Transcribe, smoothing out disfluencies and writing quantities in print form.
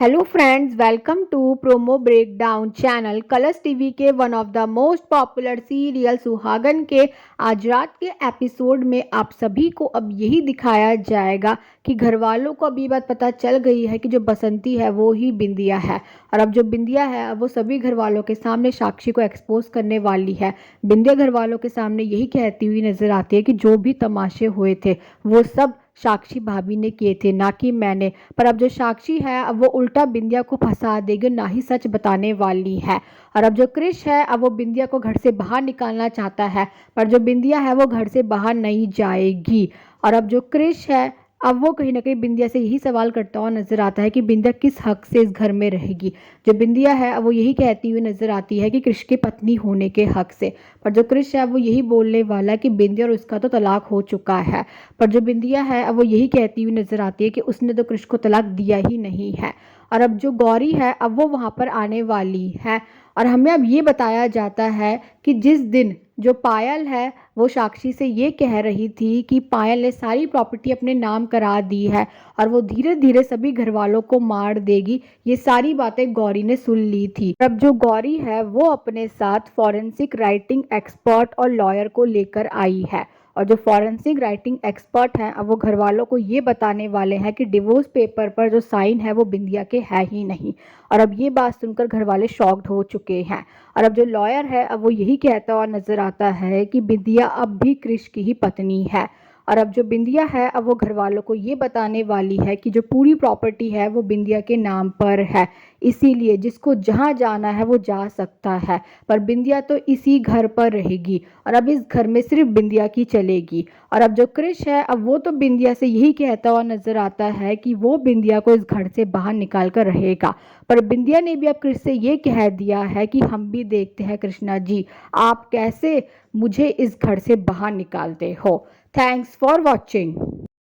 Hello friends, welcome to promo breakdown channel. Colors TV के one of the most popular serial Suhagan के आज रात के एपिसोड में आप सभी को अब यही दिखाया जाएगा कि घर वालों को अब ये बात पता चल गई है कि जो बसंती है वो ही बिंदिया है। और अब जो बिंदिया है वो सभी घर वालों के सामने साक्षी को एक्सपोज करने वाली है। बिंदिया घर वालों के सामने यही कहती हुई नजर आती है कि जो भी तमाशे हुए थे वो सब साक्षी भाभी ने किए थे, ना कि मैंने। पर अब जो साक्षी है अब वो उल्टा बिंदिया को फंसा देगी, ना ही सच बताने वाली है। और अब जो क्रिश है अब वो बिंदिया को घर से बाहर निकालना चाहता है, पर जो बिंदिया है वो घर से बाहर नहीं जाएगी। और अब जो क्रिश है अब वो कहीं ना कहीं बिंदिया से यही सवाल करता हुआ नजर आता है कि बिंदिया किस हक से इस घर में रहेगी। जो बिंदिया है अब वो यही कहती हुई नजर आती है कि क्रिश की पत्नी होने के हक से। पर जो क्रिश है वो यही बोलने वाला है कि बिंदिया और उसका तो तलाक हो चुका है। पर जो बिंदिया है अब वो यही कहती हुई नजर आती है कि उसने तो कृष को तलाक दिया ही नहीं है। और अब जो गौरी है अब वो वहां पर आने वाली है। और हमें अब ये बताया जाता है कि जिस दिन जो पायल है वो साक्षी से ये कह रही थी कि पायल ने सारी प्रॉपर्टी अपने नाम करा दी है और वो धीरे धीरे सभी घर वालों को मार देगी, ये सारी बातें गौरी ने सुन ली थी। अब जो गौरी है वो अपने साथ फॉरेंसिक राइटिंग एक्सपर्ट और लॉयर को लेकर आई है। और जो फॉरेंसिक राइटिंग एक्सपर्ट हैं अब वो घर वालों को ये बताने वाले हैं कि डिवोर्स पेपर पर जो साइन है वो बिंदिया के है ही नहीं। और अब ये बात सुनकर घर वाले शॉक्ड हो चुके हैं। और अब जो लॉयर है अब वो यही कहता हुआ नजर आता है कि बिंदिया अब भी कृष की ही पत्नी है। और अब जो बिंदिया है अब वो घर वालों को ये बताने वाली है कि जो पूरी प्रॉपर्टी है वो बिंदिया के नाम पर है, इसीलिए जिसको जहाँ जाना है वो जा सकता है। पर बिंदिया तो इसी घर पर रहेगी और अब इस घर में सिर्फ बिंदिया की चलेगी। और अब जो क्रिश है अब वो तो बिंदिया से यही कहता हुआ नजर आता है कि वो बिंदिया को इस घर से बाहर निकाल कर रहेगा। पर बिंदिया ने भी अब क्रिश से ये कह दिया है कि हम भी देखते हैं कृष्णा जी, आप कैसे मुझे इस घर से बाहर निकालते हो। Thanks for watching.